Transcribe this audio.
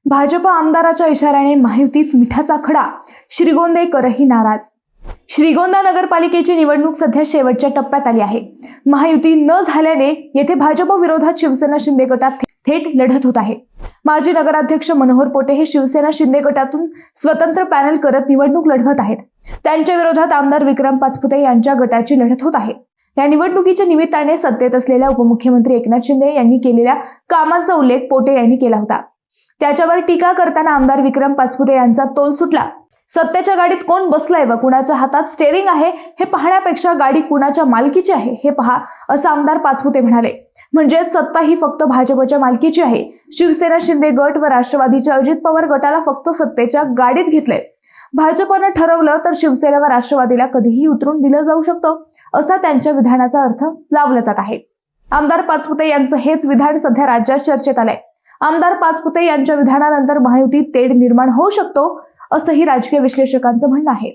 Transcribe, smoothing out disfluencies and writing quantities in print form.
भाजप आमदाराच्या इशाऱ्याने महायुतीत मिठाचा खडा, श्रीगोंदेकरही नाराज। श्रीगोंदा नगरपालिकेची निवडणूक सध्या शेवटच्या टप्प्यात आली आहे। महायुती न झाल्याने येथे भाजप विरोधात शिवसेना शिंदे गटात थेट लढत होत आहे। माजी नगराध्यक्ष मनोहर पोटे हे शिवसेना शिंदे गटातून स्वतंत्र पॅनल करत निवडणूक लढवत आहेत। त्यांच्या विरोधात आमदार विक्रम पाचपुते यांच्या गटाची लढत होत आहे। या निवडणुकीच्या निमित्ताने सत्तेत असलेल्या उपमुख्यमंत्री एकनाथ शिंदे यांनी केलेल्या कामांचा उल्लेख पोटे यांनी केला होता। त्याच्यावर टीका करताना आमदार विक्रम पाचपुते यांचा तोल सुटला। सत्तेच्या गाडीत कोण बसलाय व कुणाच्या हातात स्टेअरिंग आहे हे पाहण्यापेक्षा गाडी कुणाच्या मालकीची आहे हे पहा, असं आमदार पाचपुते म्हणाले। म्हणजे सत्ता ही फक्त भाजपच्या मालकीची आहे। शिवसेना शिंदे गट व राष्ट्रवादीच्या अजित पवार गटाला फक्त सत्तेच्या गाडीत घेतले। भाजपने ठरवलं तर शिवसेना व राष्ट्रवादीला कधीही उतरून दिलं जाऊ शकतं, असा त्यांच्या विधानाचा अर्थ लावला जात आहे। आमदार पाचपुते यांचं हेच विधान सध्या राज्यात चर्चेत आलंय। आमदार पाचपुते यांच्या विधानानंतर महायुतीत तेढ निर्माण होऊ शकतो, असंही राजकीय विश्लेषकांचं म्हणणं आहे।